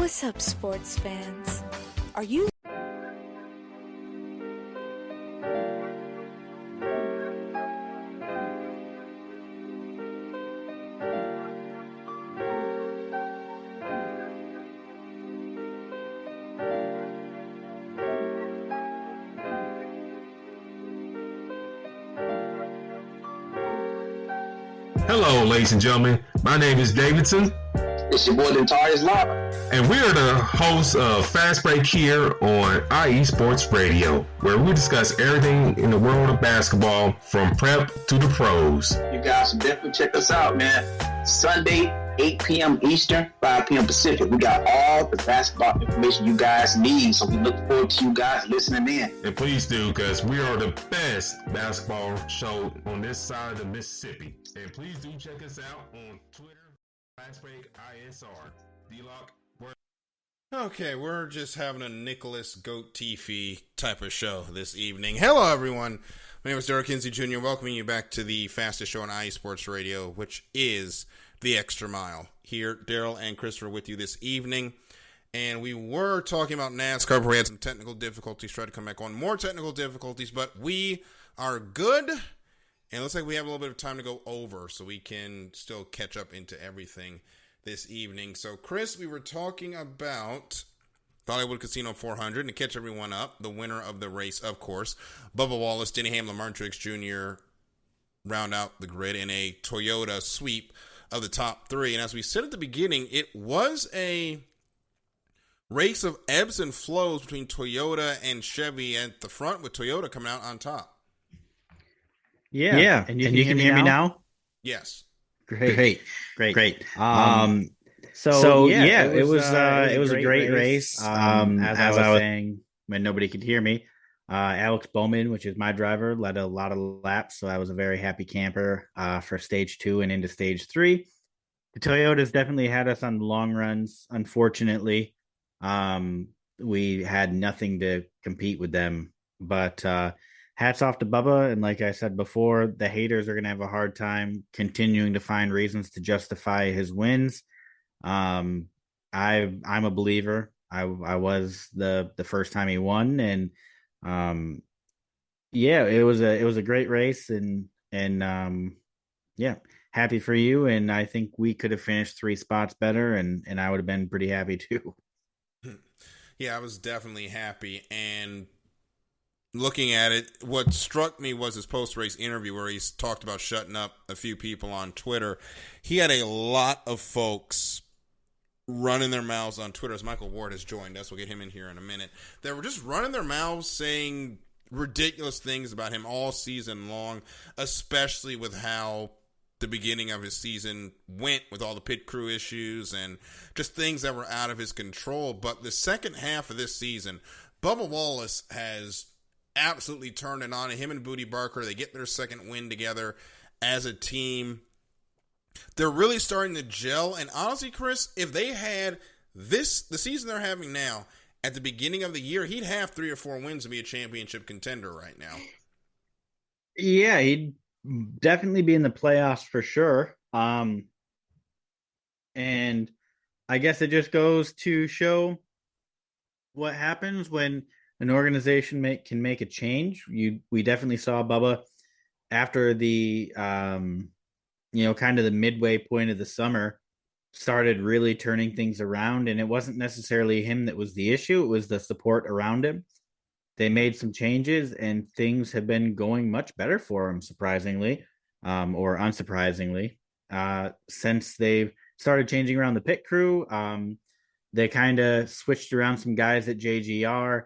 What's up, sports fans? Are you Hello, ladies and gentlemen. My name is Davidson. It's your boy, Dentarius Locke. And we are the hosts of Fast Break here on IE Sports Radio, where we discuss everything in the world of basketball from prep to the pros. You guys should definitely check us out, man. Sunday, 8 p.m. Eastern, 5 p.m. Pacific. We got all the basketball information you guys need, so we look forward to you guys listening in. And please do, because we are the best basketball show on this side of the Mississippi. And please do check us out on Twitter, Fast Break ISR. D-Lock. Okay, we're just having a Nicholas Goat Tiffy type of show this evening. Hello, everyone. My name is Derek Kinsey Jr., welcoming you back to the fastest show on IE Sports Radio, which is The Extra Mile. Here, Daryl and Christopher with you this evening. And we were talking about NASCAR, but we had some technical difficulties, tried to come back on. More technical difficulties, but we are good. And it looks like we have a little bit of time to go over, so we can still catch up into everything this evening. So, Chris, we were talking about Hollywood Casino 400, and to catch everyone up, the winner of the race, of course, Bubba Wallace, Denny Hamlin, Martin Truex Jr. round out the grid in a Toyota sweep of the top three. And as we said at the beginning, it was a race of ebbs and flows between Toyota and Chevy at the front, with Toyota coming out on top. Yeah. And you can hear me now? Yes. Great. So it was a great race. As I was saying, when nobody could hear me, Alex Bowman, which is my driver, led a lot of laps. So I was a very happy camper for stage 2 and into stage 3. The Toyotas definitely had us on the long runs. Unfortunately, we had nothing to compete with them, but hats off to Bubba. And like I said before, the haters are going to have a hard time continuing to find reasons to justify his wins. I'm a believer. I was the first time he won, and it was a great race, and happy for you. And I think we could have finished 3 spots better, and I would have been pretty happy too. Yeah, I was definitely happy. And looking at it, what struck me was his post-race interview where he's talked about shutting up a few people on Twitter. He had a lot of folks running their mouths on Twitter, as Michael Ward has joined us. We'll get him in here in a minute. They were just running their mouths saying ridiculous things about him all season long, especially with how the beginning of his season went with all the pit crew issues and just things that were out of his control. But the second half of this season, Bubba Wallace has absolutely turned it on. Him and Booty Barker, they get their second win together as a team. They're really starting to gel. And honestly, Chris, if they had the season they're having now at the beginning of the year, he'd have 3 or 4 wins to be a championship contender right now. Yeah, he'd definitely be in the playoffs for sure. And I guess it just goes to show what happens when an organization can make a change. We definitely saw Bubba after the kind of the midway point of the summer started really turning things around, and it wasn't necessarily him that was the issue. It was the support around him. They made some changes, and things have been going much better for him, surprisingly, or unsurprisingly, since they've started changing around the pit crew. They kind of switched around some guys at JGR,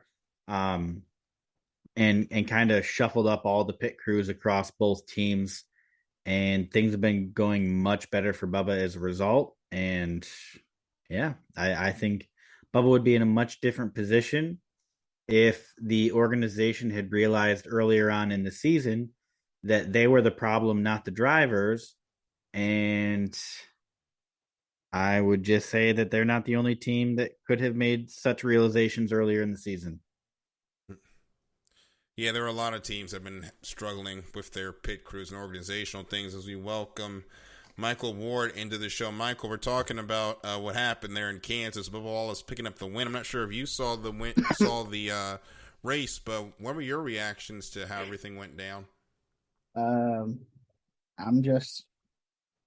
and kind of shuffled up all the pit crews across both teams, and things have been going much better for Bubba as a result. And yeah, I think Bubba would be in a much different position if the organization had realized earlier on in the season that they were the problem, not the drivers. And I would just say that they're not the only team that could have made such realizations earlier in the season. Yeah, there are a lot of teams that have been struggling with their pit crews and organizational things. As we welcome Michael Ward into the show. Michael, we're talking about what happened there in Kansas. Bubba Wallace picking up the win. I'm not sure if you saw the race, but what were your reactions to how everything went down? I'm just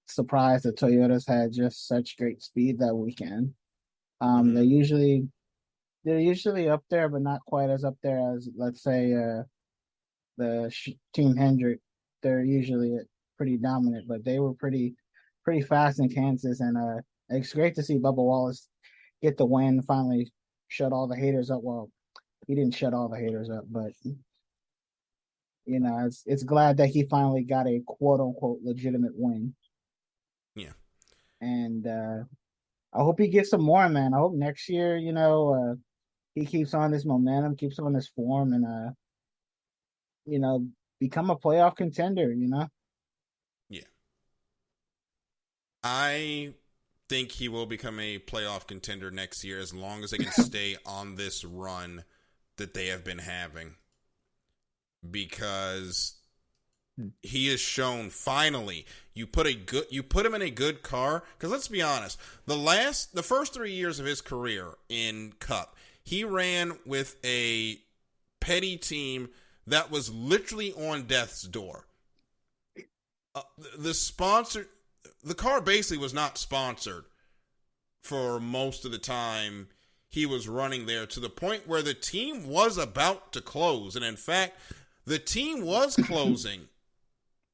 surprised the Toyotas had just such great speed that weekend. They're usually up there, but not quite as up there as, let's say, Team Hendrick. They're usually pretty dominant, but they were pretty fast in Kansas, and it's great to see Bubba Wallace get the win. Finally, shut all the haters up. Well, he didn't shut all the haters up, but it's glad that he finally got a quote unquote legitimate win. Yeah, and I hope he gets some more, man. I hope next year, he keeps on this momentum, keeps on this form, and become a playoff contender. Yeah, I think he will become a playoff contender next year as long as they can stay on this run that they have been having, because he has shown finally you put him in a good car. Because let's be honest, the first 3 years of his career in Cup, he ran with a petty team that was literally on death's door. The car basically was not sponsored for most of the time he was running there, to the point where the team was about to close. And in fact, the team was closing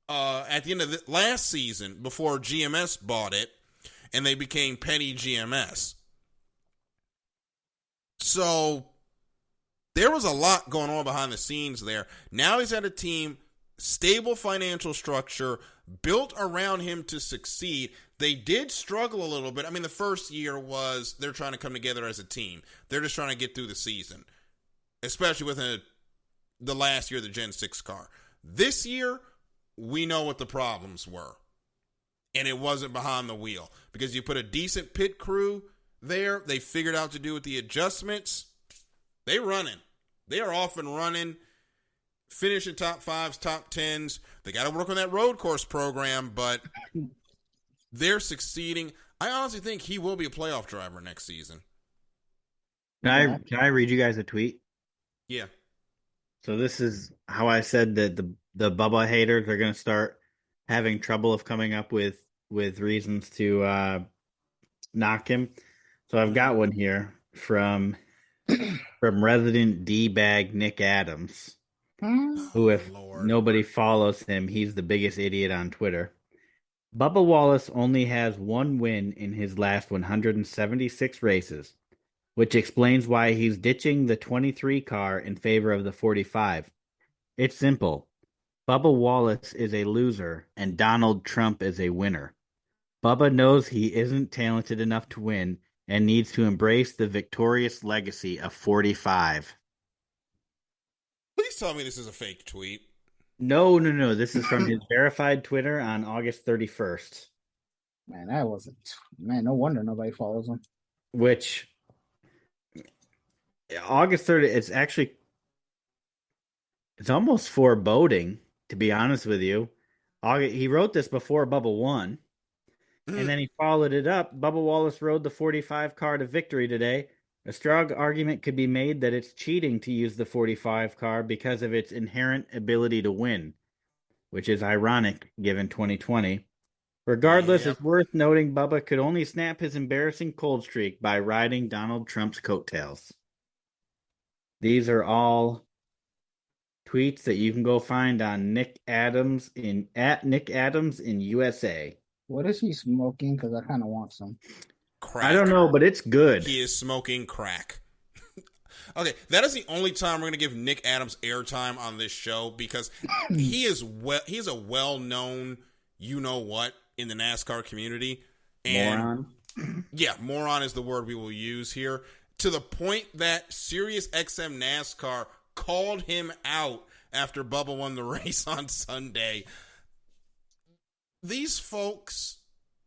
at the end of the last season before GMS bought it, and they became petty GMS. So there was a lot going on behind the scenes there. Now he's at a team, stable financial structure, built around him to succeed. They did struggle a little bit. I mean, the first year was they're trying to come together as a team. They're just trying to get through the season, especially with the last year of the Gen 6 car. This year, we know what the problems were, and it wasn't behind the wheel, because you put a decent pit crew there. They figured out to do with the adjustments. They running. They are off and running, finishing top 5s, top 10s. They got to work on that road course program, but they're succeeding. I honestly think he will be a playoff driver next season. Can I read you guys a tweet? Yeah. So this is how I said that the Bubba haters are going to start having trouble of coming up with reasons to knock him. So I've got one here from resident D-bag Nick Adams, who, if nobody follows him, he's the biggest idiot on Twitter. Bubba Wallace only has one win in his last 176 races, which explains why he's ditching the 23 car in favor of the 45. It's simple. Bubba Wallace is a loser, and Donald Trump is a winner. Bubba knows he isn't talented enough to win and needs to embrace the victorious legacy of 45. Please tell me this is a fake tweet. No. This is from his verified Twitter on August 31st. Man, no wonder nobody follows him. Which, August 30th, it's almost foreboding, to be honest with you. He wrote this before Bubba won. And then he followed it up. Bubba Wallace rode the 45 car to victory today. A strong argument could be made that it's cheating to use the 45 car because of its inherent ability to win, which is ironic given 2020. Regardless, It's worth noting Bubba could only snap his embarrassing cold streak by riding Donald Trump's coattails. These are all tweets that you can go find on Nick Adams in USA. What is he smoking? Because I kind of want some. Crack. I don't know, but it's good. He is smoking crack. Okay, that is the only time we're going to give Nick Adams airtime on this show, because he's a well-known you-know-what in the NASCAR community. And moron. Yeah, moron is the word we will use here. To the point that SiriusXM NASCAR called him out after Bubba won the race on Sunday. These folks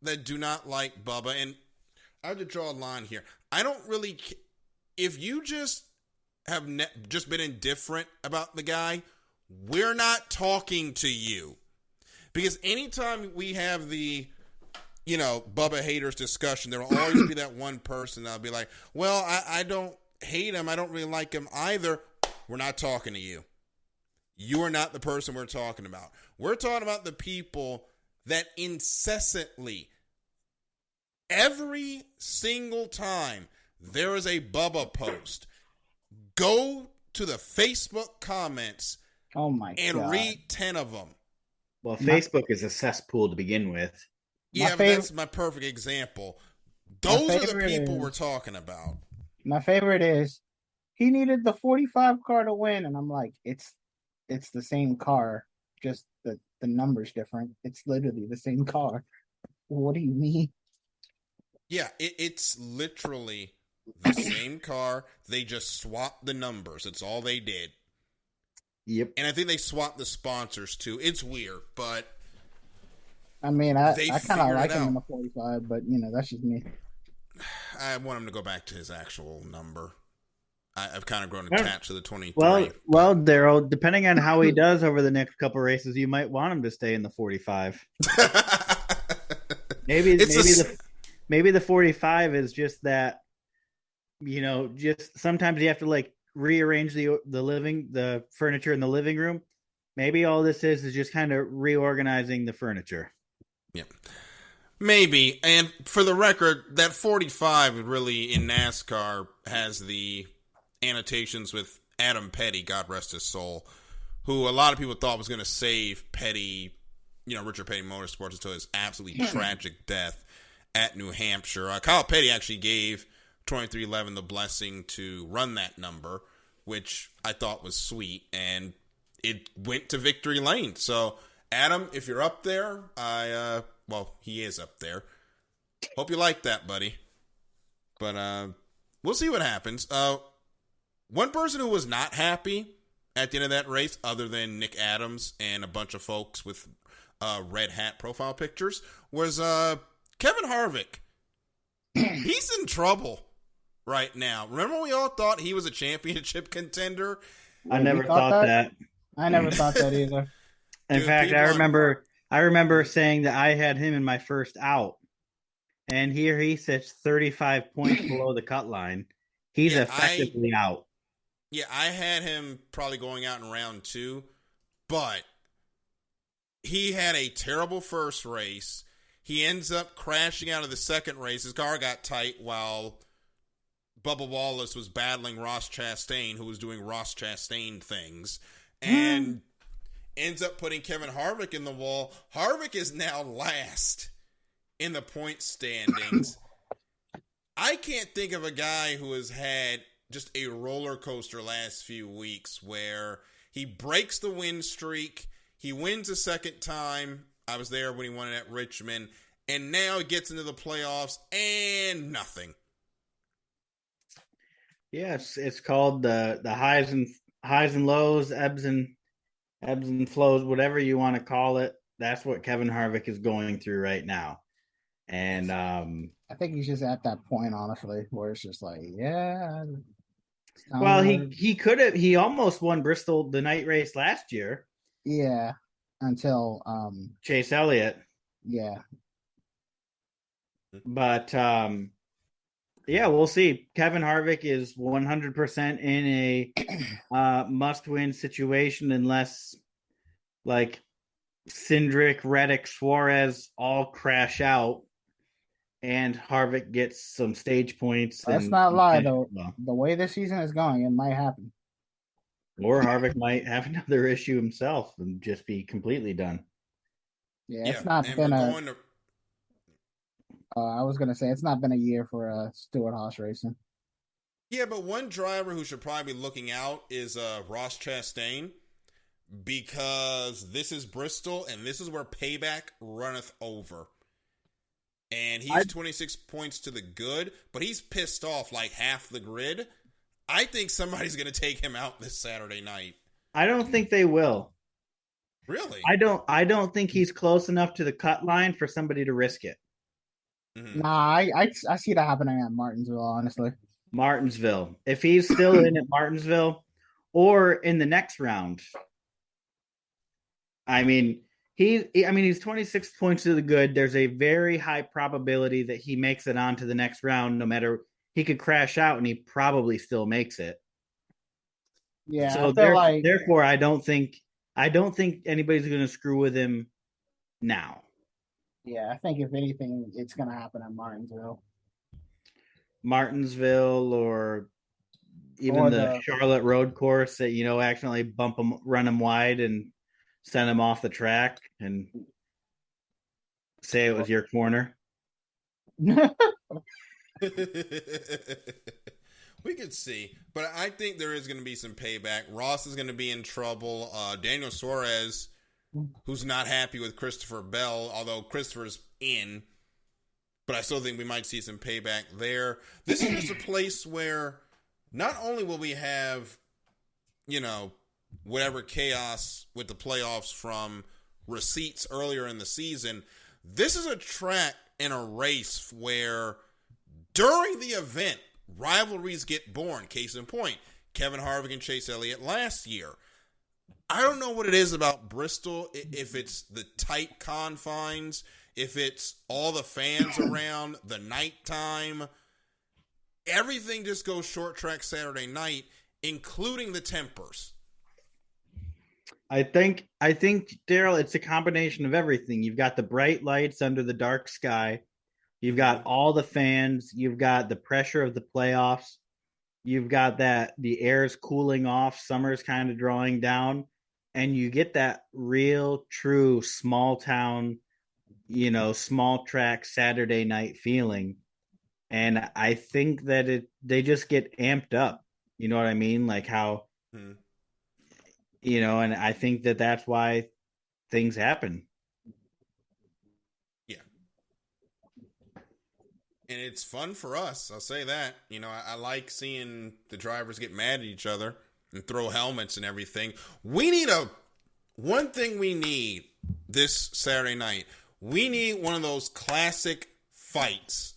that do not like Bubba, and I have to draw a line here. I don't really, if you just have just been indifferent about the guy, we're not talking to you. Because anytime we have the Bubba haters discussion, there will always be that one person that'll be like, well, I don't hate him. I don't really like him either. We're not talking to you. You are not the person we're talking about. We're talking about the people that incessantly, every single time there is a Bubba post, go to the Facebook comments and read 10 of them. Well, Facebook is a cesspool to begin with. Yeah, but that's my perfect example. Those are the people we're talking about. My favorite is, he needed the 45 car to win, and I'm like, it's the same car, just the number's different. It's literally the same car. What do you mean? Yeah, it's literally the same car. They just swapped the numbers. That's all they did. Yep. And I think they swapped the sponsors too. It's weird, but I mean, I kind of like him in the 45, but that's just me. I want him to go back to his actual number. I've kind of grown attached to the 23. Well, Daryl, depending on how he does over the next couple races, you might want him to stay in the 45. maybe the 45 is just that. Just sometimes you have to rearrange the furniture in the living room. Maybe all this is just kind of reorganizing the furniture. Yeah. Maybe. And for the record, that 45 really in NASCAR has the annotations with Adam Petty, God rest his soul, who a lot of people thought was going to save Petty, Richard Petty Motorsports until his absolutely tragic death at New Hampshire. Kyle Petty actually gave 2311 the blessing to run that number, which I thought was sweet, and it went to victory lane. So, Adam, if you're up there, he is up there. Hope you like that, buddy. But we'll see what happens. One person who was not happy at the end of that race, other than Nick Adams and a bunch of folks with red hat profile pictures, was Kevin Harvick. He's in trouble right now. Remember when we all thought he was a championship contender? I never thought that. I never thought that either. In fact, I remember saying that I had him in my first out, and here he sits 35 points below the cut line. He's effectively out. Yeah, I had him probably going out in round 2, but he had a terrible first race. He ends up crashing out of the second race. His car got tight while Bubba Wallace was battling Ross Chastain, who was doing Ross Chastain things, and ends up putting Kevin Harvick in the wall. Harvick is now last in the point standings. I can't think of a guy who has had just a roller coaster last few weeks where he breaks the win streak, he wins a second time. I was there when he won it at Richmond, and now he gets into the playoffs and nothing. Yes, it's called the highs and lows, ebbs and flows, whatever you want to call it. That's what Kevin Harvick is going through right now. And I think he's just at that point, honestly, where it's just like, yeah. Well, he almost won Bristol the night race last year. Yeah, until Chase Elliott. Yeah. But we'll see. Kevin Harvick is 100% in a must-win situation unless Cindric, Reddick, Suarez all crash out and Harvick gets some stage points. Let's not lie, though. The way this season is going, it might happen. Or Harvick might have another issue himself and just be completely done. Yeah, it's not been I was going to say, it's not been a year for Stewart-Haas racing. Yeah, but one driver who should probably be looking out is Ross Chastain, because this is Bristol, and this is where payback runneth over. And he's 26 points to the good, but he's pissed off like half the grid. I think somebody's going to take him out this Saturday night. I don't think they will. Really? I don't think he's close enough to the cut line for somebody to risk it. Mm-hmm. Nah, I see that happening at Martinsville, honestly. Martinsville. If he's still in at Martinsville or in the next round. I mean, He's 26 points to the good. There's a very high probability that he makes it on to the next round, no matter he could crash out and he probably still makes it. Yeah, So I feel like therefore, I don't think anybody's going to screw with him now. yeah, I think if anything, it's gonna happen at Martinsville, or even or the the Charlotte Road Course that accidentally bump him, run him wide, and send him off the track, and say it was your corner. We could see, but I think there is going to be some payback. Ross is going to be in trouble. Daniel Suarez, who's not happy with Christopher Bell, although Christopher's in, but I still think we might see some payback there. This is just a place where not only will we have, whatever chaos with the playoffs from receipts earlier in the season, this is a track and a race where during the event, rivalries get born. Case in point, Kevin Harvick and Chase Elliott last year. I don't know what it is about Bristol, if it's the tight confines, if it's all the fans around, the nighttime. Everything just goes short track Saturday night, including the tempers. I think Daryl, it's a combination of everything. You've got the bright lights under the dark sky. You've got all the fans. You've got the pressure of the playoffs. You've got the air's cooling off. Summer's kind of drawing down. And you get that real, true small town, small track Saturday night feeling. And I think that they just get amped up. You know what I mean? Like how, and I think that's why things happen. And it's fun for us. I'll say that. I like seeing the drivers get mad at each other and throw helmets and everything. One thing we need this Saturday night. We need one of those classic fights.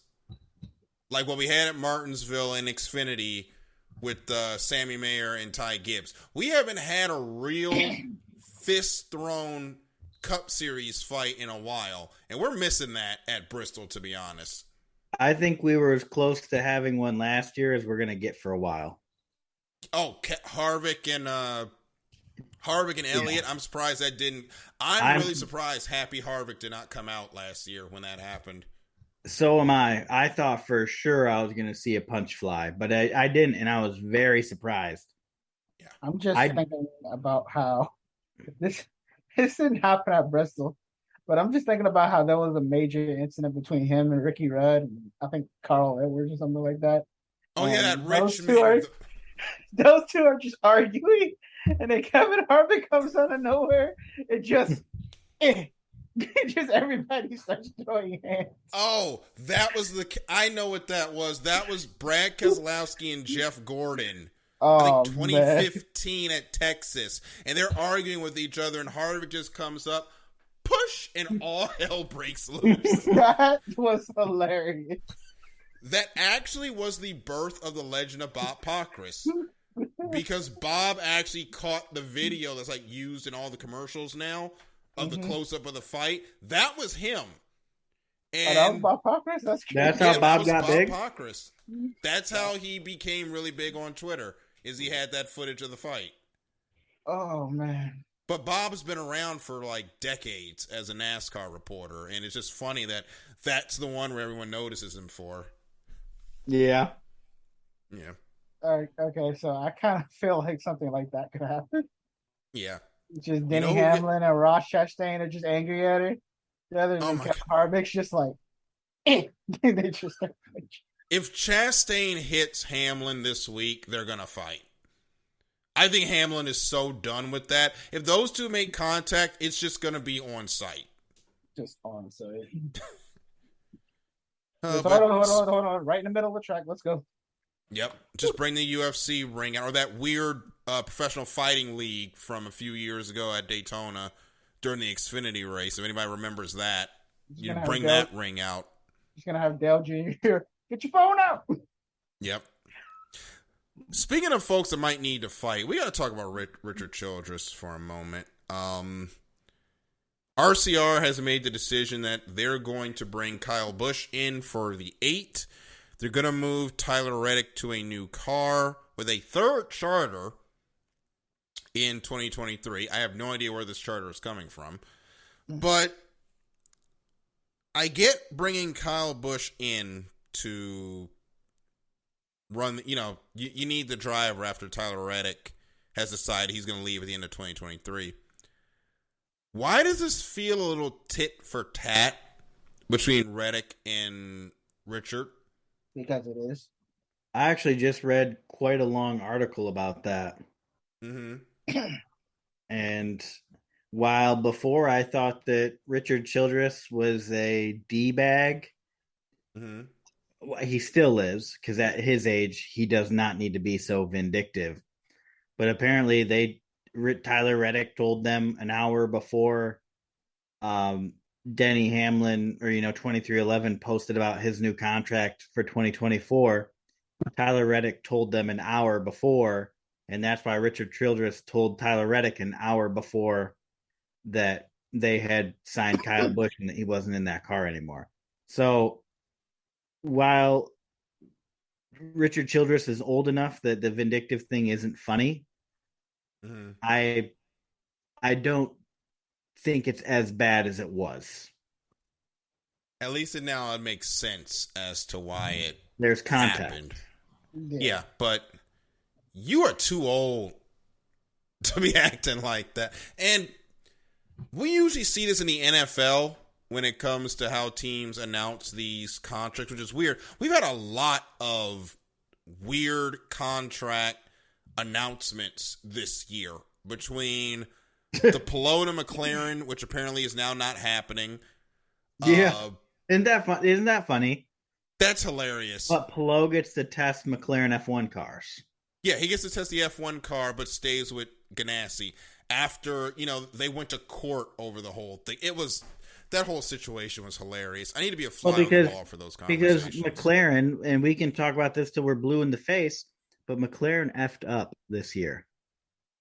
Like what we had at Martinsville in Xfinity with Sammy Mayer and Ty Gibbs. We haven't had a real fist-thrown Cup Series fight in a while. And we're missing that at Bristol, to be honest. I think we were as close to having one last year as we're going to get for a while. Oh, Harvick and Elliott. Yeah. I'm surprised that didn't. I'm really surprised Happy Harvick did not come out last year when that happened. So am I. I thought for sure I was going to see a punch fly, but I didn't, and I was very surprised. Yeah, I'm just thinking about how this didn't happen at Bristol. But I'm just thinking about how there was a major incident between him and Ricky Rudd, and I think Carl Edwards or something like that. Oh, and yeah, that rich man. Those two are just arguing, and then Kevin Harvick comes out of nowhere. It just everybody starts throwing hands. Oh, that was I know what that was. That was Brad Keselowski and Jeff Gordon. I think 2015 at Texas. And they're arguing with each other, and Harvick just comes up, push, and all hell breaks loose. That was hilarious. That actually was the birth of the legend of Bob Pockrass. Because Bob actually caught the video that's like used in all the commercials now of the close-up of the fight. That was him. And that was Bob Pockrass? That's crazy. That's how Bob got big? Pockrass. That's how he became really big on Twitter, is he had that footage of the fight. Oh, man. But Bob's been around for like decades as a NASCAR reporter, and it's just funny that that's the one where everyone notices him for. Yeah. Yeah. Okay, so I kind of feel like something like that could happen. Yeah. Just Denny Hamlin and Ross Chastain are just angry at her. The other than Harvick's just like, they just start fighting. If Chastain hits Hamlin this week, they're going to fight. I think Hamlin is so done with that. If those two make contact, it's just going to be on site. Just on site. Hold on. Right in the middle of the track. Let's go. Yep. Just bring the UFC ring out, or that weird professional fighting league from a few years ago at Daytona during the Xfinity race. If anybody remembers that, you bring that ring out. He's going to have Dale Jr. Get your phone out. Yep. Speaking of folks that might need to fight, we got to talk about Richard Childress for a moment. Are RCR has made the decision that they're going to bring Kyle Busch in for the 8. They're going to move Tyler Reddick to a new car with a third charter in 2023. I have no idea where this charter is coming from. But I get bringing Kyle Busch in to run, you need the driver after Tyler Reddick has decided he's going to leave at the end of 2023. Why does this feel a little tit for tat between Reddick and Richard? Because it is. I actually just read quite a long article about that. Mm-hmm. And while before I thought that Richard Childress was a D-bag, he still is, because at his age, he does not need to be so vindictive. But apparently Tyler Reddick told them an hour before Denny Hamlin, or 2311 posted about his new contract for 2024. Tyler Reddick told them an hour before, and that's why Richard Childress told Tyler Reddick an hour before that they had signed Kyle Busch and that he wasn't in that car anymore. So while Richard Childress is old enough that the vindictive thing isn't funny, I don't think it's as bad as it was. At least now it makes sense as to why there's context. Happened. Yeah, but you are too old to be acting like that. And we usually see this in the NFL when it comes to how teams announce these contracts, which is weird. We've had a lot of weird contract announcements this year between the Pelot to McLaren, which apparently is now not happening. Yeah. Isn't that funny? That's hilarious. But Pelot gets to test McLaren F1 cars. Yeah, he gets to test the F1 car, but stays with Ganassi after, they went to court over the whole thing. That whole situation was hilarious. I need to be a fly on the wall for those conversations. Because McLaren, and we can talk about this till we're blue in the face, but McLaren effed up this year.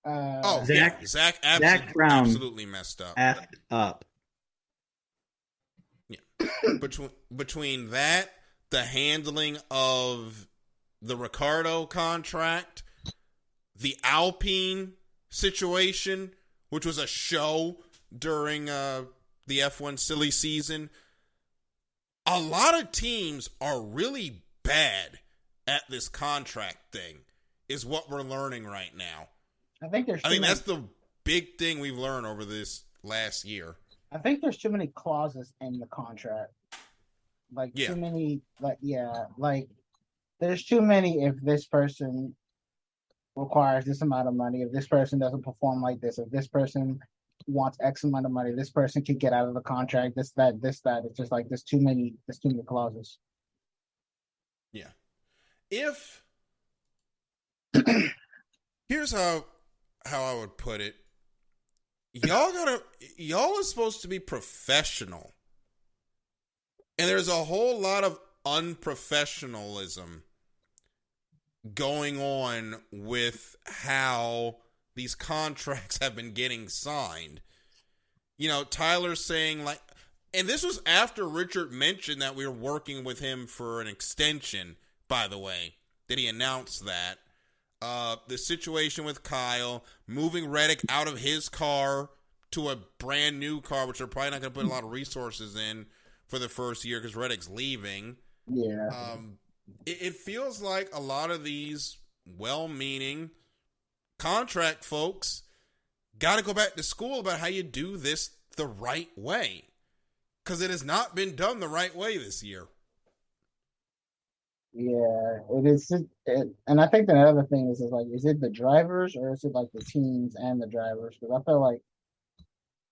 Zach absolutely messed up. Effed up. Yeah. Between that, the handling of the Ricardo contract, the Alpine situation, which was a show during the F1 silly season, a lot of teams are really bad at this contract thing, is what we're learning right now. I think that's the big thing we've learned over this last year. I think there's too many clauses in the contract. Too many, there's too many if this person requires this amount of money, if this person doesn't perform like this, if this person wants X amount of money, this person can get out of the contract, this, that. It's just there's too many clauses. Yeah. Here's how I would put it. Y'all are supposed to be professional. And there's a whole lot of unprofessionalism going on with how these contracts have been getting signed. Tyler's saying and this was after Richard mentioned that we were working with him for an extension, by the way, that he announced that. The situation with Kyle, moving Reddick out of his car to a brand new car, which they're probably not going to put a lot of resources in for the first year because Reddick's leaving. Yeah. It feels like a lot of these well-meaning contract folks got to go back to school about how you do this the right way, because it has not been done the right way this year. Yeah, it is. And I think the other thing is is it the drivers or is it the teams and the drivers? Because I feel like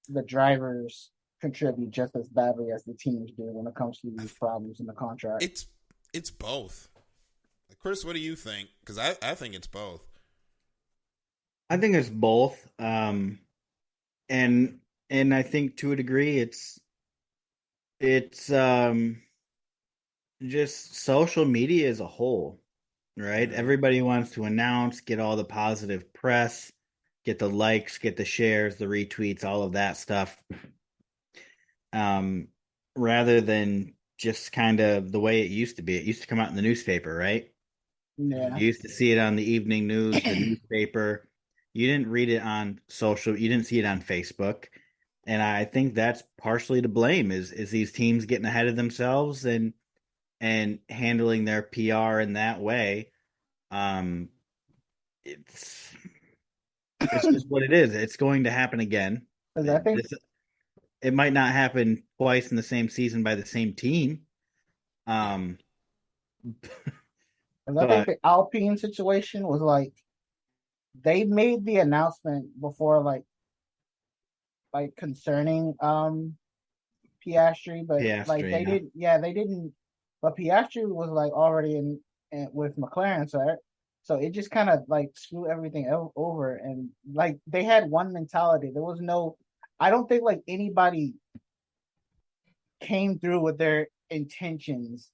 the drivers contribute just as badly as the teams do when it comes to these problems in the contract. It's both. Chris, what do you think? Because I think it's both. I think it's both. And I think to a degree it's just social media as a whole, right? Everybody wants to announce, get all the positive press, get the likes, get the shares, the retweets, all of that stuff. rather than just kind of the way it used to be. It used to come out in the newspaper, right? Yeah. You used to see it on the evening news, the newspaper. You didn't read it on social. You didn't see it on Facebook. And I think that's partially to blame is these teams getting ahead of themselves and handling their PR in that way. Um, it's just what it is. It's going to happen again. 'Cause I think It might not happen twice in the same season by the same team. Um, 'cause I think the Alpine situation was like they made the announcement before like concerning Piastri, but like Piastri, they yeah. didn't. Yeah, they didn't. But Piastri was like already in with McLaren, so it just kind of like screwed everything over. And like they had one mentality. There was no. I don't think like anybody came through with their intentions,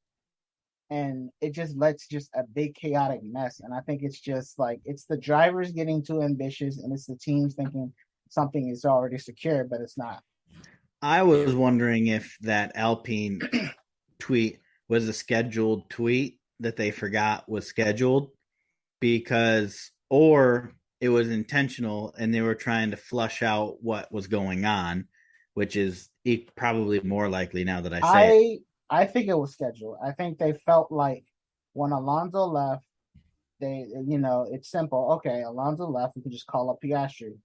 and it just lets just a big chaotic mess. And I think it's just like it's the drivers getting too ambitious, and it's the teams thinking something is already secure, but it's not. I was wondering if that Alpine tweet was a scheduled tweet that they forgot was scheduled or it was intentional and they were trying to flush out what was going on, which is probably more likely now that I say it. I think it was scheduled. I think they felt like when Alonso left, it's simple. Okay, Alonso left, we can just call up Piastri.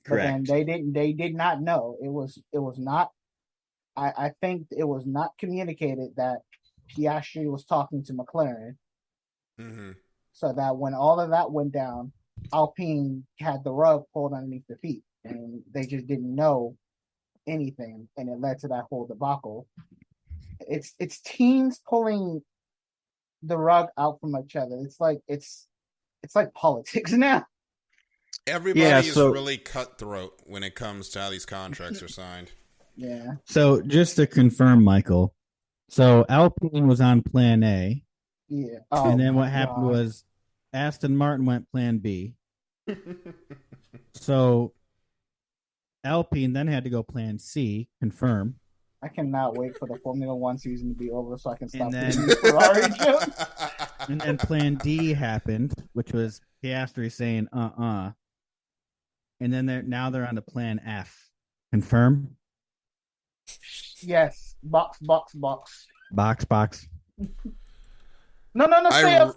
But then Correct. they did not know. It was not I think it was not communicated that Piastri was talking to McLaren. Mm-hmm. So that when all of that went down, Alpine had the rug pulled underneath their feet, and they just didn't know anything, and it led to that whole debacle. It's teams pulling the rug out from each other. It's like politics now. Everybody is really cutthroat when it comes to how these contracts are signed. Yeah. So just to confirm, Michael, so Alpine was on plan A. Yeah. And then what happened was Aston Martin went plan B. So Alpine then had to go plan C, confirm. I cannot wait for the Formula One season to be over so I can stop doing Ferrari jokes. And then plan D happened, which was Piastri saying And then now they're on to plan F. Confirm? Yes. Box. Box. No. Stay up.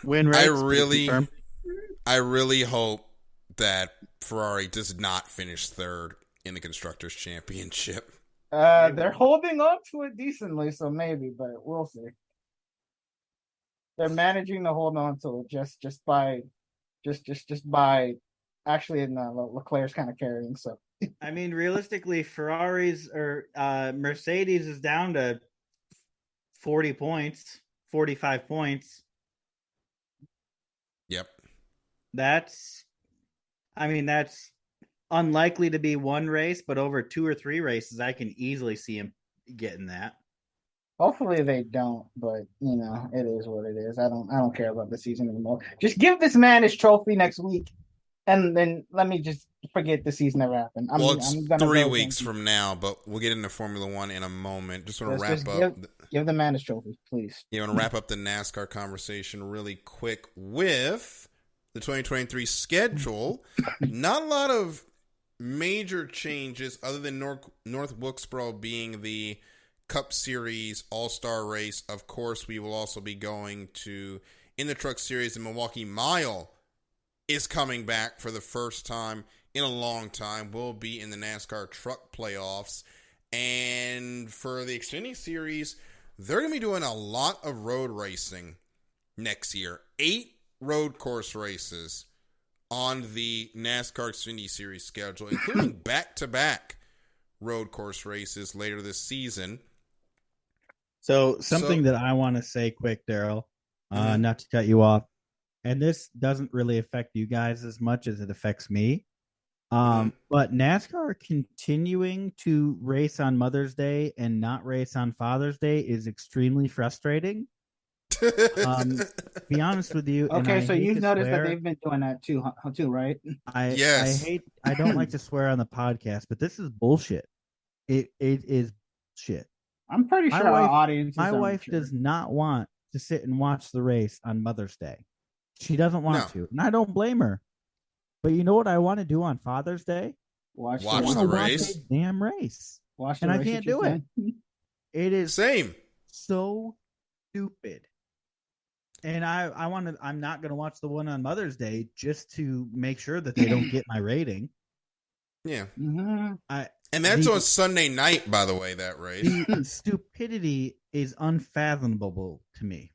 Win rates. I really hope that Ferrari does not finish third in the Constructors' Championship. They're holding on to it decently, so maybe, but we'll see. They're managing to hold on to it just by actually Leclerc's kind of carrying. So I mean, realistically, Ferraris or Mercedes is down to 40 points, 45 points. Yep. That's unlikely to be one race, but over 2 or 3 races, I can easily see him getting that. Hopefully they don't, but it is what it is. I don't care about the season anymore. Just give this man his trophy next week, and then let me just forget the season ever happened. It's 3 weeks from now, but we'll get into Formula One in a moment. Just want to wrap up. Give the man his trophy, please. You want to wrap up the NASCAR conversation really quick with the 2023 schedule. Not a lot of major changes other than North Wilkesboro being the Cup Series All-Star race. Of course, we will also be going to, in the Truck Series, the Milwaukee Mile is coming back for the first time in a long time. We'll be in the NASCAR Truck Playoffs. And for the Xfinity Series, they're going to be doing a lot of road racing next year. 8 road course races on the NASCAR Xfinity Series schedule, including back-to-back road course races later this season. So something that I want to say quick, Daryl, not to cut you off, and this doesn't really affect you guys as much as it affects me. But NASCAR continuing to race on Mother's Day and not race on Father's Day is extremely frustrating. Be honest with you. Okay, so you've noticed that they've been doing that too, right? I don't like to swear on the podcast, but this is bullshit. It is shit. I'm pretty sure our audience. My wife does not want to sit and watch the race on Mother's Day. She doesn't want to, and I don't blame her. But you know what I want to do on Father's Day? Watch the race. Damn race. And I can't do it. It is same. So stupid. And I'm not going to watch the one on Mother's Day just to make sure that they don't get my rating. Yeah. Mm-hmm. And that's on Sunday night, by the way, that race. The stupidity is unfathomable to me.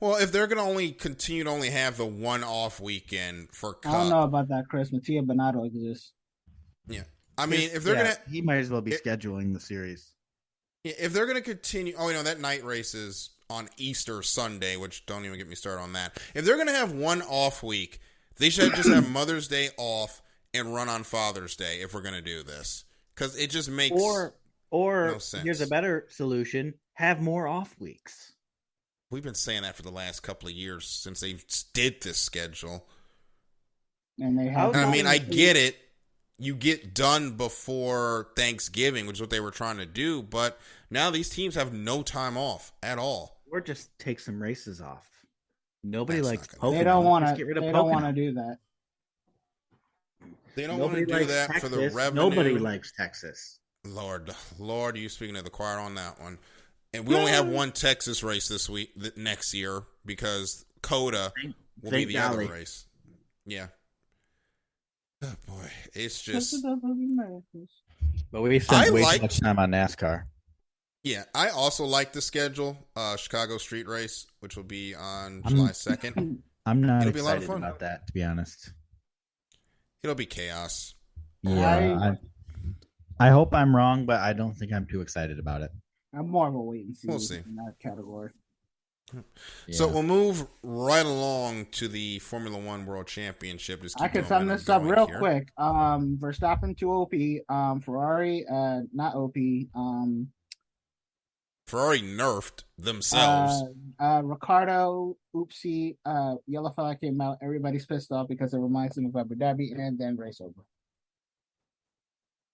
Well, if they're going to continue to have the one off weekend for Cup. I don't know about that, Chris. Mattia Bonato exists. Yeah. I mean, if they're going to... He might as well be scheduling the series. If they're going to continue... Oh, that night race is on Easter Sunday, which don't even get me started on that. If they're going to have one off week, they should just have Mother's Day off and run on Father's Day if we're going to do this. Because it just makes no sense. Here's a better solution. Have more off weeks. We've been saying that for the last couple of years since they did this schedule. And they have. I get it. You get done before Thanksgiving, which is what they were trying to do. But now these teams have no time off at all. Or just take some races off. Nobody likes Pocono. They don't want to. They don't want to do that. They don't want to do that for the revenue. Nobody likes Texas. Lord, are you speaking to the choir on that one? And we only have one Texas race next year because COTA will be the other race. Yeah. Oh boy, it's just. But we spent way too much time on NASCAR. Yeah, I also like the schedule. Chicago Street Race, which will be on July 2nd. I'm not excited about that, to be honest. It'll be chaos. Yeah, I hope I'm wrong, but I don't think I'm too excited about it. I'm more of a wait and see. We'll see in that category. Yeah. So we'll move right along to the Formula One World Championship. I can sum this up real quick. Verstappen to OP. Ferrari, not OP. Ferrari nerfed themselves. Ricardo, oopsie, yellow flag came out. Everybody's pissed off because it reminds them of Abu Dhabi, and then race over.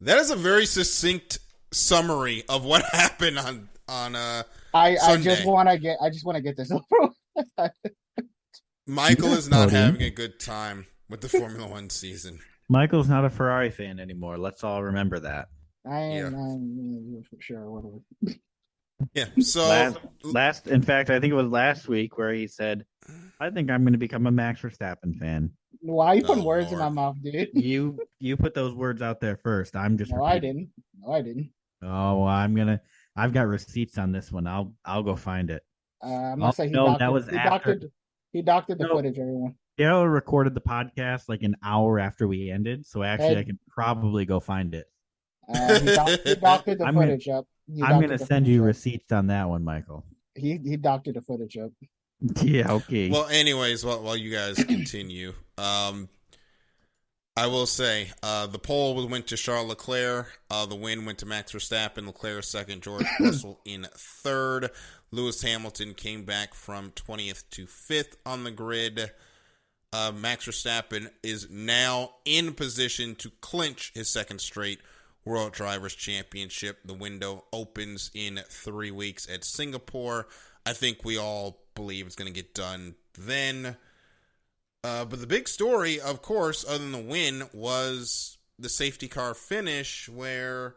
That is a very succinct summary of what happened on Sunday. I just want to get this over. Michael is not having a good time with the Formula One season. Michael's not a Ferrari fan anymore. Let's all remember that. I am for sure. Whatever. Yeah. So in fact, I think it was last week where he said, "I think I'm going to become a Max Verstappen fan." Why are you putting words in my mouth, dude? You put those words out there first. I'm just. No, I didn't. Oh, well, I've got receipts on this one. I'll go find it. I'm gonna say he doctored the footage, everyone. Dale recorded the podcast like an hour after we ended, so actually I can probably go find it. He doctored the footage up. I'm going to send you receipts on that one, Michael. He doctored the footage up. Yeah, okay. Well, anyways, while you guys continue, I will say the pole went to Charles Leclerc. The win went to Max Verstappen. Leclerc second, George Russell in third. Lewis Hamilton came back from 20th to 5th on the grid. Max Verstappen is now in position to clinch his second straight World Drivers' Championship. The window opens in 3 weeks at Singapore. I think we all believe it's going to get done then. But the big story, of course, other than the win, was the safety car finish where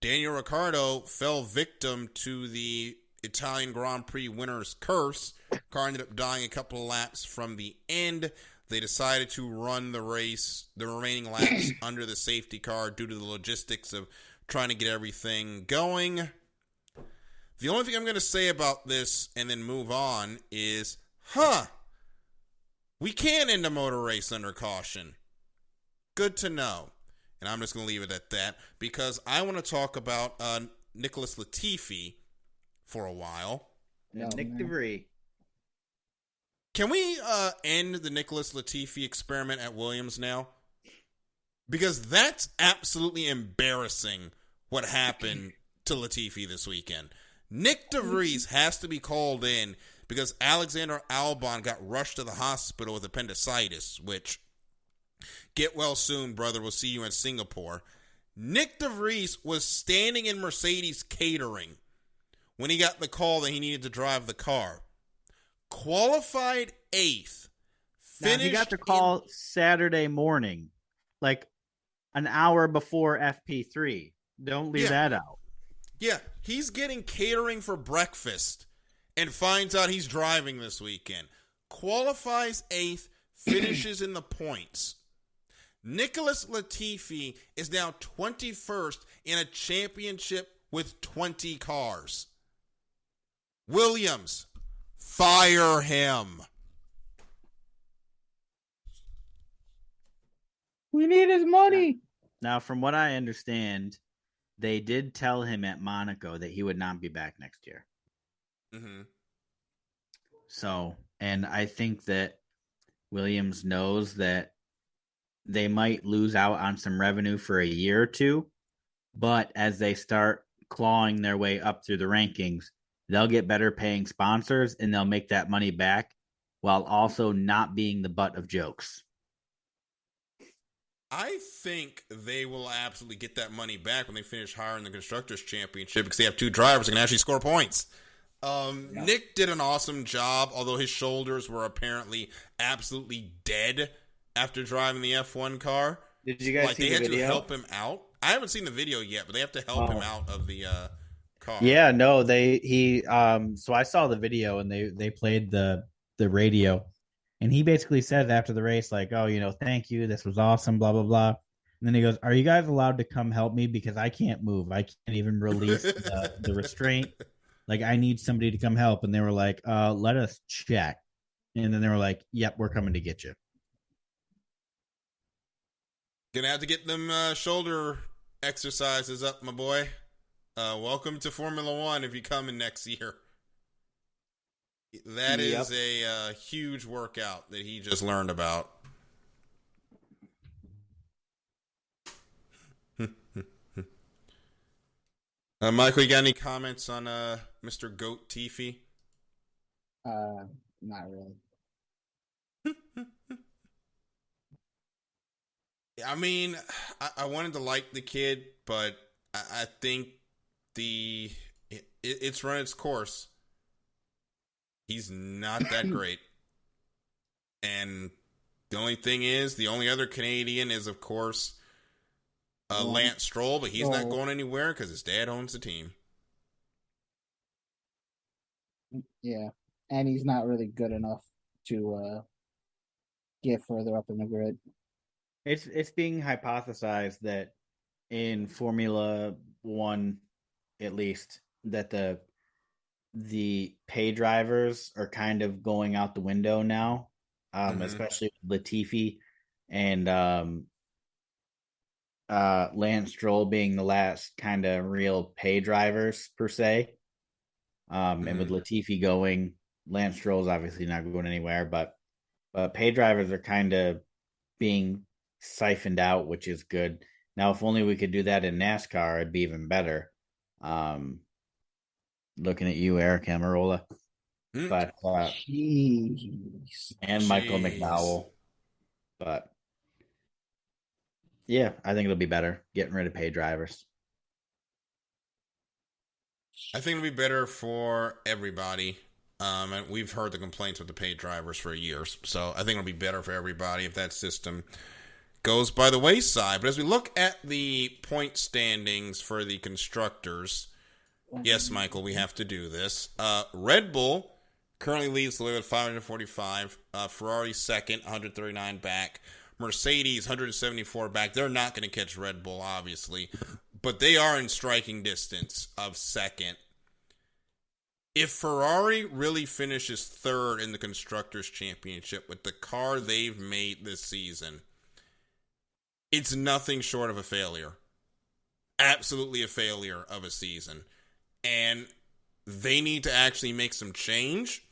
Daniel Ricciardo fell victim to the Italian Grand Prix winner's curse. Car ended up dying a couple of laps from the end. They decided to run the race, the remaining laps, under the safety car due to the logistics of trying to get everything going. The only thing I'm going to say about this and then move on is, we can end a motor race under caution. Good to know. And I'm just going to leave it at that because I want to talk about Nicholas Latifi for a while. Nick DeVries. Can we end the Nicholas Latifi experiment at Williams now? Because that's absolutely embarrassing what happened to Latifi this weekend. Nick DeVries has to be called in because Alexander Albon got rushed to the hospital with appendicitis, which, get well soon, brother. We'll see you in Singapore. Nick DeVries was standing in Mercedes catering when he got the call that he needed to drive the car. Qualified 8th. Now, he got the call Saturday morning, like an hour before FP3. Don't leave that out. Yeah, he's getting catering for breakfast and finds out he's driving this weekend. Qualifies 8th, finishes in the points. Nicholas Latifi is now 21st in a championship with 20 cars. Williams, fire him. We need his money. Now, from what I understand, they did tell him at Monaco that he would not be back next year. Mm-hmm. So, and I think that Williams knows that they might lose out on some revenue for a year or two, but as they start clawing their way up through the rankings, they'll get better paying sponsors and they'll make that money back while also not being the butt of jokes. I think they will absolutely get that money back when they finish higher in the Constructors' Championship because they have 2 drivers that can actually score points. Nick did an awesome job, although his shoulders were apparently absolutely dead after driving the F1 car. Did you guys see the video? They had to help him out. I haven't seen the video yet, but they have to help him out of the car. Yeah, no, so I saw the video and they played the radio. And he basically said after the race, like, oh, thank you. This was awesome, blah, blah, blah. And then he goes, are you guys allowed to come help me? Because I can't move. I can't even release the restraint. Like, I need somebody to come help. And they were like, let us check. And then they were like, yep, we're coming to get you. Gonna have to get them shoulder exercises up, my boy. Welcome to Formula One if you're coming next year. That is a huge workout that he just learned about. Michael, you got any comments on Mr. Goat Tiffy? Not really. I mean, I wanted to like the kid, but I think it's run its course. He's not that great. And the only other Canadian is, of course, Lance Stroll, but he's not going anywhere because his dad owns the team. Yeah, and he's not really good enough to get further up in the grid. It's being hypothesized that in Formula One, at least, that the pay drivers are kind of going out the window now, especially Latifi and Lance Stroll being the last kind of real pay drivers per se. And with Latifi going, Lance Stroll's obviously not going anywhere, but pay drivers are kind of being siphoned out, which is good. Now, if only we could do that in NASCAR, it'd be even better. Looking at you, Eric Amarola. But and Michael McDowell. But yeah, I think it'll be better getting rid of pay drivers. I think it'll be better for everybody. And we've heard the complaints with the paid drivers for years. So I think it'll be better for everybody if that system goes by the wayside. But as we look at the point standings for the constructors, yes, Michael, we have to do this. Red Bull currently leads the way with 545. Ferrari second, 139 back. Mercedes, 174 back. They're not going to catch Red Bull, obviously. But they are in striking distance of second. If Ferrari really finishes third in the Constructors' Championship with the car they've made this season, it's nothing short of a failure. Absolutely a failure of a season. And they need to actually make some change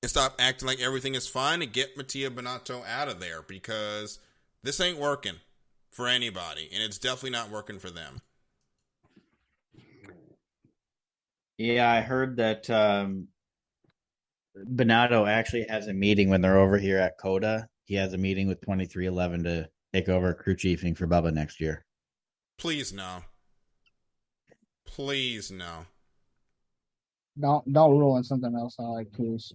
and stop acting like everything is fine and get Mattia Binotto out of there, because this ain't working for anybody, and it's definitely not working for them. Yeah, I heard that Binotto actually has a meeting when they're over here at COTA. He has a meeting with 2311 to take over crew chiefing for Bubba next year. Please no. Please no. Don't ruin something else I like, please.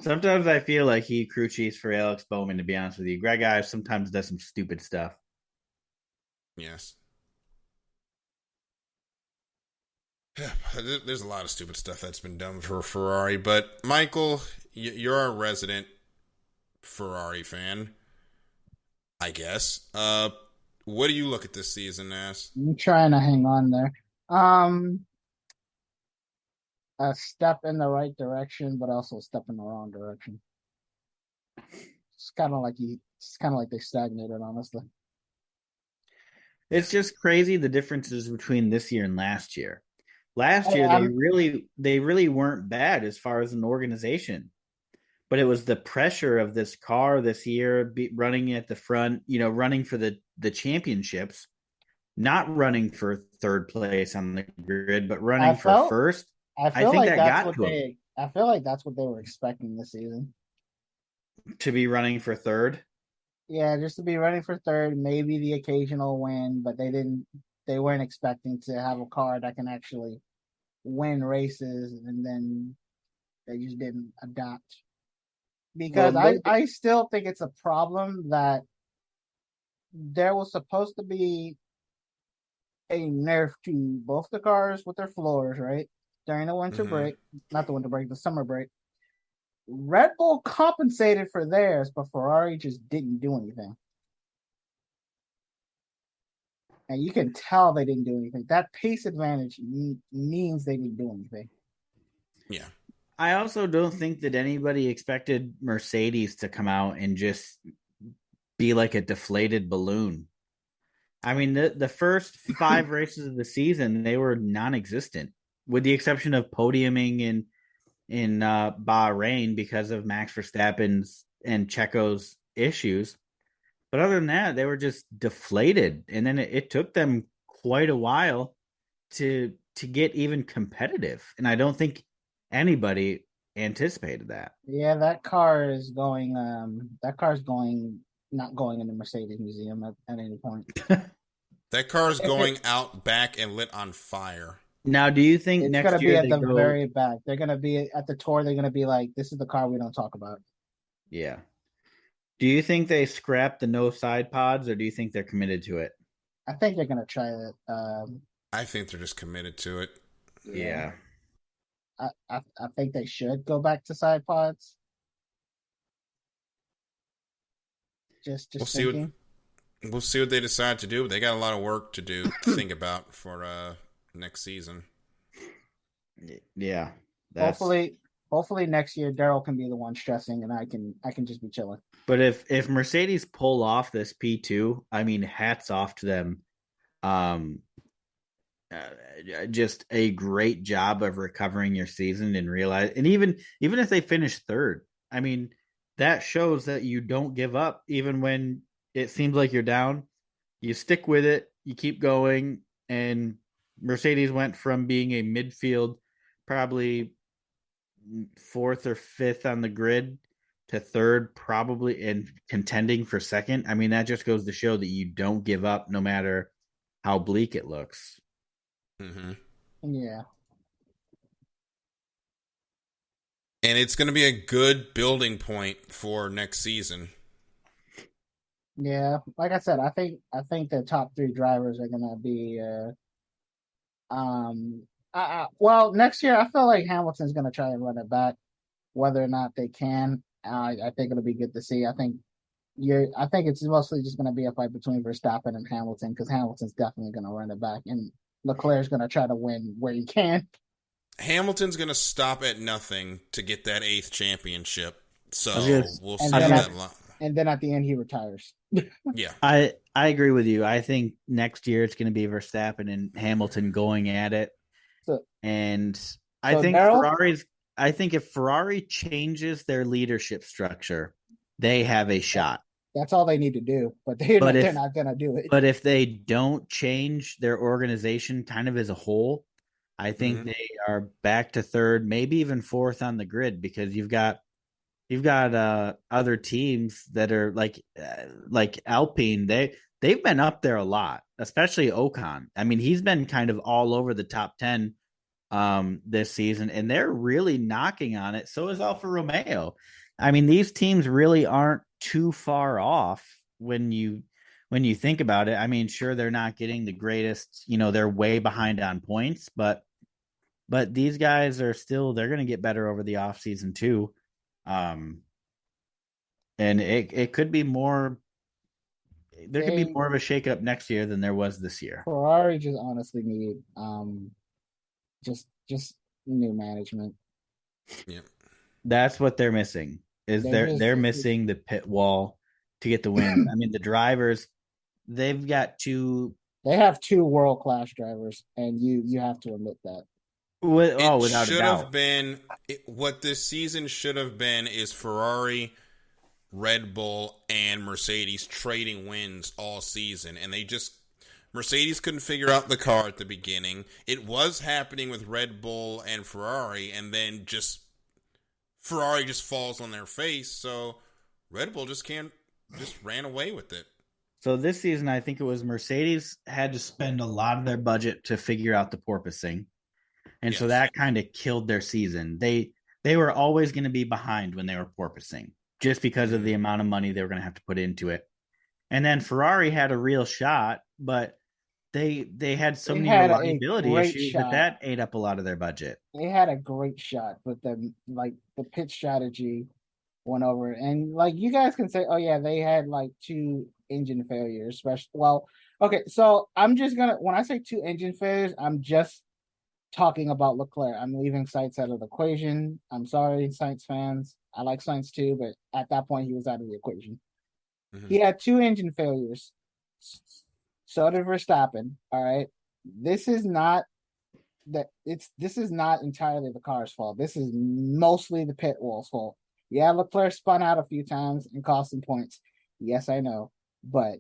Sometimes I feel like he crew chiefs for Alex Bowman, to be honest with you. Greg Ives sometimes does some stupid stuff. Yes. Yeah, there's a lot of stupid stuff that's been done for Ferrari, but Michael, you're a resident Ferrari fan, I guess. What do you look at this season as? I'm trying to hang on there. A step in the right direction, but also a step in the wrong direction. It's kind of like they stagnated, honestly. It's just crazy the differences between this year and last year. Last year they really weren't bad as far as an organization, but it was the pressure of this car this year running at the front, running for the championships, not running for third place on the grid, but running for first. I feel like that's what they were expecting this season. To be running for third? Yeah, just to be running for third, maybe the occasional win, but they weren't expecting to have a car that can actually win races, and then they just didn't adapt. Because I still think it's a problem that there was supposed to be a nerf to both the cars with their floors, right? During the winter break, not the winter break, the summer break. Red Bull compensated for theirs, but Ferrari just didn't do anything. And you can tell they didn't do anything. That pace advantage means they didn't do anything. Yeah. I also don't think that anybody expected Mercedes to come out and just be like a deflated balloon. I mean, the first 5 races of the season, they were non-existent, with the exception of podiuming in Bahrain because of Max Verstappen's and Checo's issues. But other than that, they were just deflated. And then it took them quite a while to get even competitive. And I don't think anybody anticipated that. Yeah, that car is going not going in the Mercedes Museum at any point. That car is going out back and lit on fire. Now, do you think it's next gonna year be at the very back? They're gonna be at the tour. They're gonna be like, "This is the car we don't talk about." Yeah. Do you think they scrap the no side pods, or do you think they're committed to it? I think they're gonna try it. I think they're just committed to it. Yeah. I think they should go back to side pods. Just we'll thinking. We'll see what they decide to do. They got a lot of work to do, to think about for next season. Yeah. Hopefully next year Daryl can be the one stressing, and I can just be chilling. But if Mercedes pull off this P2, I mean, hats off to them. Just a great job of recovering your season and even if they finish third, I mean, that shows that you don't give up even when it seems like you're down. You stick with it, you keep going, and Mercedes went from being a midfield, probably 4th or 5th on the grid, to 3rd, probably, and contending for 2nd. I mean, that just goes to show that you don't give up no matter how bleak it looks. Mm-hmm. Yeah. And it's going to be a good building point for next season. Yeah, like I said, I think the top 3 drivers are going to be well, next year I feel like Hamilton's going to try and run it back. Whether or not they can, I think it'll be good to see. I think it's mostly just going to be a fight between Verstappen and Hamilton, because Hamilton's definitely going to run it back, and Leclerc's going to try to win where he can. Hamilton's going to stop at nothing to get that 8th championship. So we'll see that. And then at the end, he retires. Yeah. I agree with you. I think next year it's going to be Verstappen and Hamilton going at it. I think if Ferrari changes their leadership structure, they have a shot. That's all they need to do, but they're not going to do it. But if they don't change their organization kind of as a whole, I think they are back to 3rd, maybe even 4th on the grid, because you've got other teams that are like Alpine. they've been up there a lot, especially Ocon. I mean, he's been kind of all over the top 10 this season, and they're really knocking on it. So is Alfa Romeo. I mean, these teams really aren't too far off when you think about it. I mean, sure, they're not getting the greatest, they're way behind on points, but these guys are still, they're going to get better over the offseason too. And it could be more, there could be more of a shakeup next year than there was this year. Ferrari just honestly need just new management. Yeah. That's what they're missing. They're missing the pit wall to get the win. I mean, the drivers, they have two world-class drivers, and you have to admit that. Without a doubt. What this season should have been is Ferrari, Red Bull, and Mercedes trading wins all season, and Mercedes couldn't figure out the car at the beginning. It was happening with Red Bull and Ferrari, and then Ferrari just falls on their face, so Red Bull just ran away with it. So this season, I think it was Mercedes had to spend a lot of their budget to figure out the porpoising. And so that kind of killed their season. They were always going to be behind when they were porpoising, just because of the amount of money they were going to have to put into it. And then Ferrari had a real shot, but they had so many reliability issues that ate up a lot of their budget. They had a great shot, but the pit strategy went over. And you guys can say, oh yeah, they had 2 engine failures, especially. Well, okay, so I'm just when I say 2 engine failures, I'm just talking about Leclerc. I'm leaving Sainz out of the equation. I'm sorry, Sainz fans. I like Sainz too, but at that point he was out of the equation. Mm-hmm. He had 2 engine failures. So did Verstappen. All right. This is not entirely the car's fault. This is mostly the pit wall's fault. Yeah, Leclerc spun out a few times and cost some points. Yes, I know. But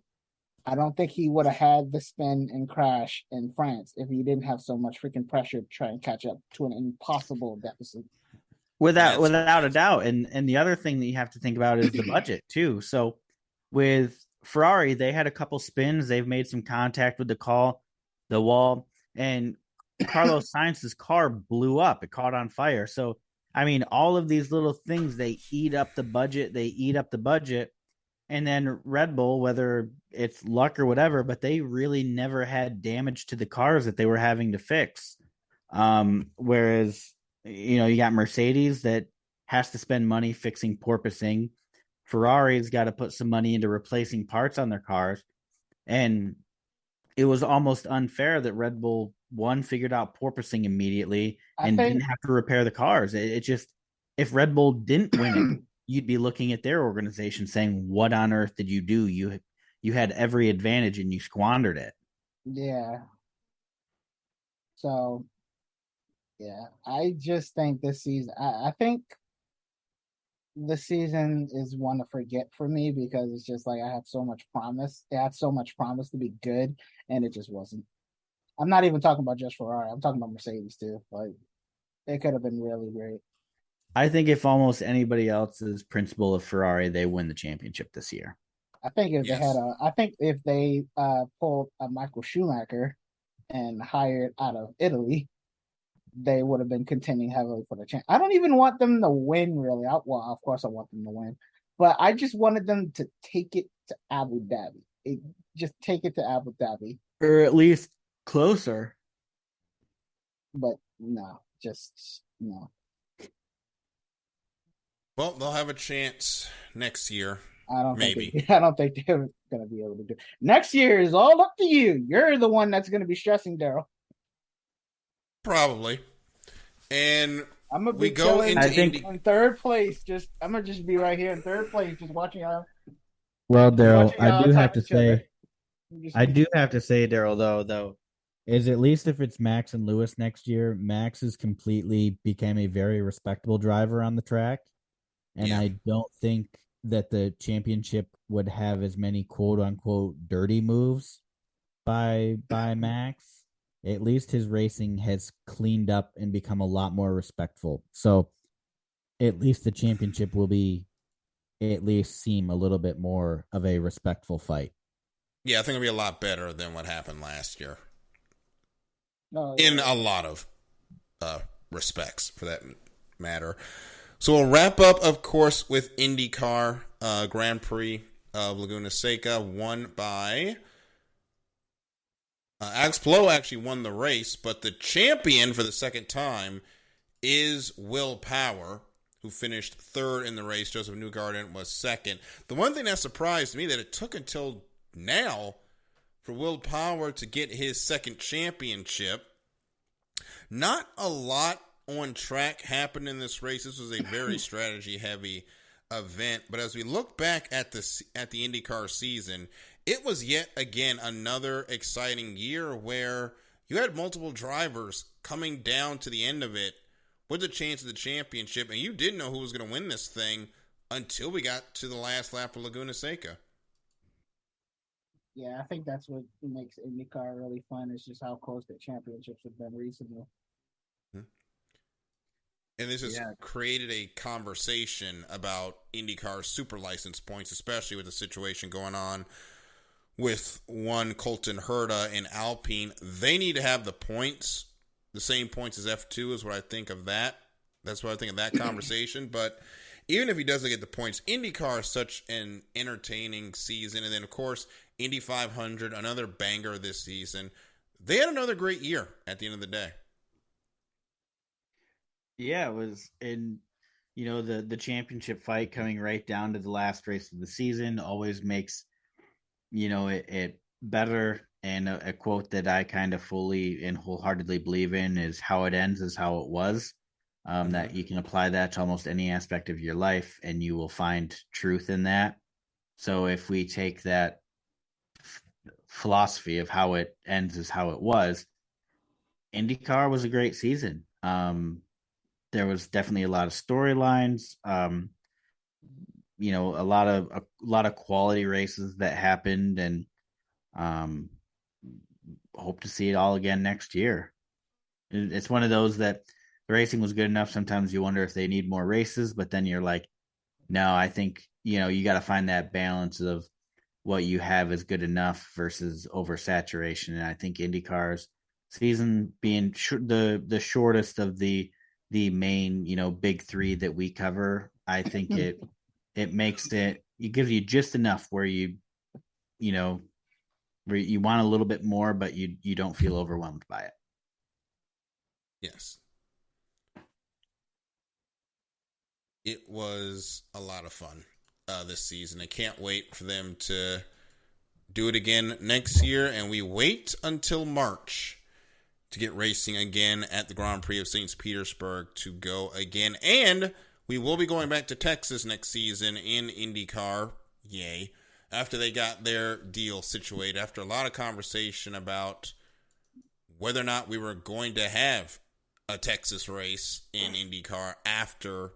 I don't think he would have had the spin and crash in France if he didn't have so much freaking pressure to try and catch up to an impossible deficit. Without a doubt. And the other thing that you have to think about is the budget too. So with Ferrari, they had a couple spins. They've made some contact with the wall, and Carlos Sainz's car blew up. It caught on fire. So, I mean, all of these little things, they eat up the budget. And then Red Bull, whether it's luck or whatever, but they really never had damage to the cars that they were having to fix. Whereas, you got Mercedes that has to spend money fixing porpoising. Ferrari's got to put some money into replacing parts on their cars. And it was almost unfair that Red Bull, figured out porpoising immediately and didn't have to repair the cars. It just, if Red Bull didn't win it, you'd be looking at their organization saying, what on earth did you do? You had every advantage and you squandered it. Yeah. So, yeah, I just think this season, I think this season is one to forget for me because it's just I had so much promise. It had so much promise to be good, and it just wasn't. I'm not even talking about just Ferrari. I'm talking about Mercedes too. It could have been really great. I think if almost anybody else is principal of Ferrari, they win the championship this year. I think if they pulled a Michael Schumacher and hired out of Italy, they would have been contending heavily for the champ. I don't even want them to win, really. Well, of course I want them to win, but I just wanted them to take it to Abu Dhabi. Just take it to Abu Dhabi, or at least closer. But no, just no. Well, they'll have a chance next year. I don't think they're going to be able to do it. Next year is all up to you. You're the one that's going to be stressing, Daryl. Probably. And I'm gonna be in third place. I'm gonna just be right here in third place, just watching y'all. Well, Daryl, I do have to say, Daryl, though, is at least if it's Max and Lewis next year, Max has completely became a very respectable driver on the track, and I don't think that the championship would have as many quote unquote dirty moves by Max. At least his racing has cleaned up and become a lot more respectful. So at least the championship will seem a little bit more of a respectful fight. Yeah, I think it'll be a lot better than what happened last year. No, In a lot of respects, for that matter. So we'll wrap up, of course, with IndyCar Grand Prix of Laguna Seca, won by Alex Palou. Actually won the race, but the champion for the second time is Will Power, who finished third in the race. Joseph Newgarden was second. The one thing that surprised me that it took until now for Will Power to get his second championship. Not a lot on track happened in this race. This was a very strategy-heavy event. But as we look back at the IndyCar season, it was yet again another exciting year where you had multiple drivers coming down to the end of it with a chance of the championship, and you didn't know who was going to win this thing until we got to the last lap of Laguna Seca. Yeah, I think that's what makes IndyCar really fun. Is just how close the championships have been recently. And this has created a conversation about IndyCar super license points, especially with the situation going on with one Colton Herta in Alpine. They need to have the points, the same points as F2 is what I think of that. That's what I think of that conversation. But even if he doesn't get the points, IndyCar is such an entertaining season. And then, of course, Indy 500, another banger this season. They had another great year at the end of the day. Yeah, it was the championship fight coming right down to the last race of the season always makes, it better. And a quote that I kind of fully and wholeheartedly believe in is how it ends is how it was. That you can apply that to almost any aspect of your life and you will find truth in that. So if we take that philosophy of how it ends is how it was, IndyCar was a great season. There was definitely a lot of storylines, a lot of quality races that happened, and hope to see it all again next year. It's one of those that the racing was good enough. Sometimes you wonder if they need more races, but then you're like, no, I think, you got to find that balance of what you have is good enough versus oversaturation. And I think IndyCar's season being the shortest of the main, big three that we cover, I think it makes it gives you just enough where you want a little bit more, but you don't feel overwhelmed by it. Yes. It was a lot of fun this season. I can't wait for them to do it again next year, and we wait until March to get racing again at the Grand Prix of St. Petersburg to go again. And we will be going back to Texas next season in IndyCar. Yay. After they got their deal situated, after a lot of conversation about whether or not we were going to have a Texas race in IndyCar after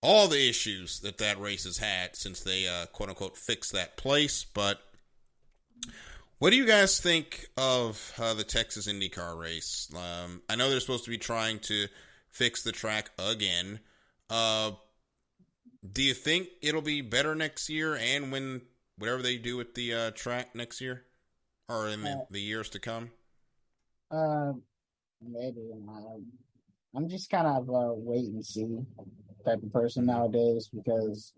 all the issues that race has had since they, quote-unquote, fixed that place. But what do you guys think of the Texas IndyCar race? I know they're supposed to be trying to fix the track again. Do you think it'll be better next year and when whatever they do with the track next year or in the years to come? Maybe. I'm just kind of wait and see type of person nowadays because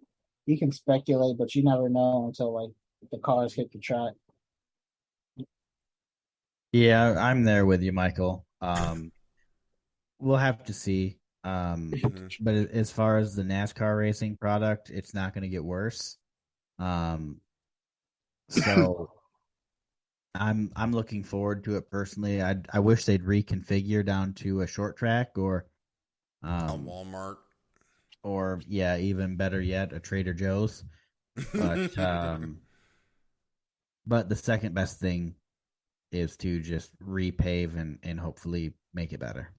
you can speculate, but you never know until like the cars hit the track. Yeah, I'm there with you, Michael. We'll have to see. But as far as the NASCAR racing product, it's not going to get worse. So I'm looking forward to it personally. I wish they'd reconfigure down to a short track or a Walmart, or even better yet, a Trader Joe's. But but the second best thing is to just repave and hopefully make it better.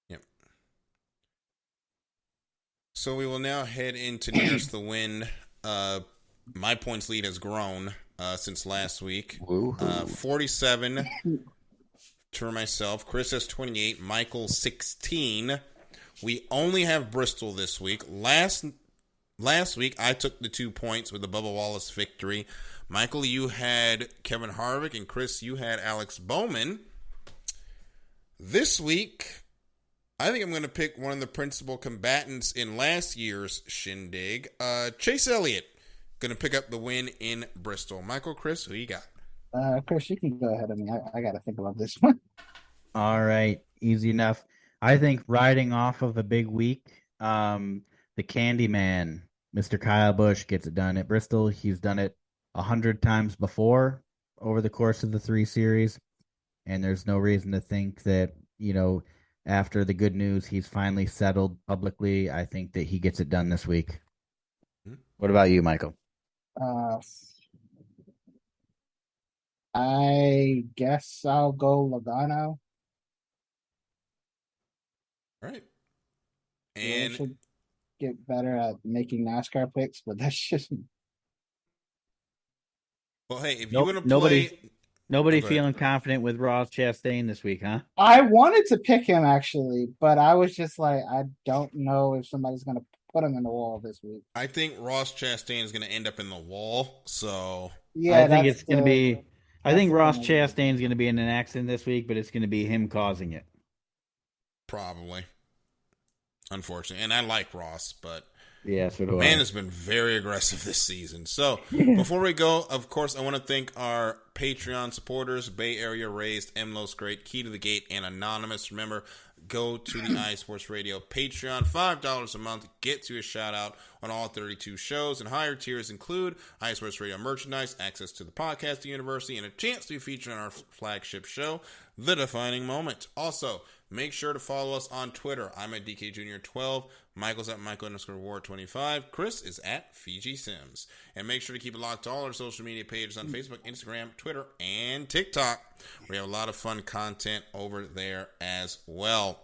Yep. So we will now head into Nearest the Win. My points lead has grown since last week. 47 to myself. Chris has 28. Michael 16. We only have Bristol this week. Last week I took the 2 points with the Bubba Wallace victory. Michael, you had Kevin Harvick, and Chris, you had Alex Bowman. This week, I think I'm going to pick one of the principal combatants in last year's shindig. Chase Elliott, going to pick up the win in Bristol. Michael, Chris, who you got? Chris, you can go ahead of me. I got to think about this one. All right, easy enough. I think riding off of a big week, the Candyman, Mr. Kyle Busch, gets it done at Bristol. He's done it 100 times before over the course of the 3 series, and there's no reason to think that, after the good news, he's finally settled publicly. I think that he gets it done this week. What about you, Michael? I guess I'll go Logano. All right. Yeah, And should get better at making NASCAR picks, but that's just well, hey, if you want to Nobody Go ahead. feeling confident with Ross Chastain this week, huh? I wanted to pick him actually, but I was just like, I don't know if somebody's gonna put him in the wall this week. I think Ross Chastain is going to end up in the wall, so Yeah, I think that's it's going to be. I that's think the Ross thing. Chastain's going to be in an accident this week, but it's going to be him causing it. probably. Unfortunately. And I like Ross, but Yeah, so do man I. has been very aggressive this season. So before we go, of course, I want to thank our Patreon supporters, Bay Area Raised, MLO's Great, Key to the Gate, and Anonymous. Remember, go to the iSports Radio Patreon, $5 a month, gets you a shout out on all 32 shows, and higher tiers include iSports Radio merchandise, access to the podcast university, and a chance to be featured on our flagship show, The Defining Moment. Also, make sure to follow us on Twitter. I'm at DKJr12. Michael's at Michael_War25. Chris is at Fiji Sims. And make sure to keep it locked to all our social media pages on Facebook, Instagram, Twitter, and TikTok. We have a lot of fun content over there as well.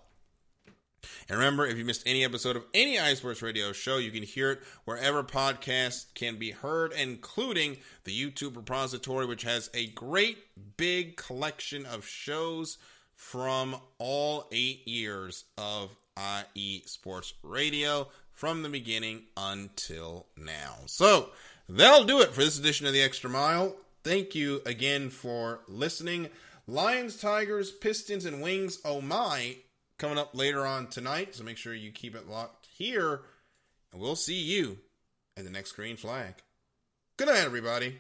And remember, if you missed any episode of any iSports Radio show, you can hear it wherever podcasts can be heard, including the YouTube repository, which has a great big collection of shows from all 8 years of IE Sports Radio from the beginning until now. So that'll do it for this edition of The Extra Mile. Thank you again for listening. Lions, Tigers, Pistons, and Wings, oh my, coming up later on tonight. So make sure you keep it locked here. And we'll see you in the next green flag. Good night, everybody.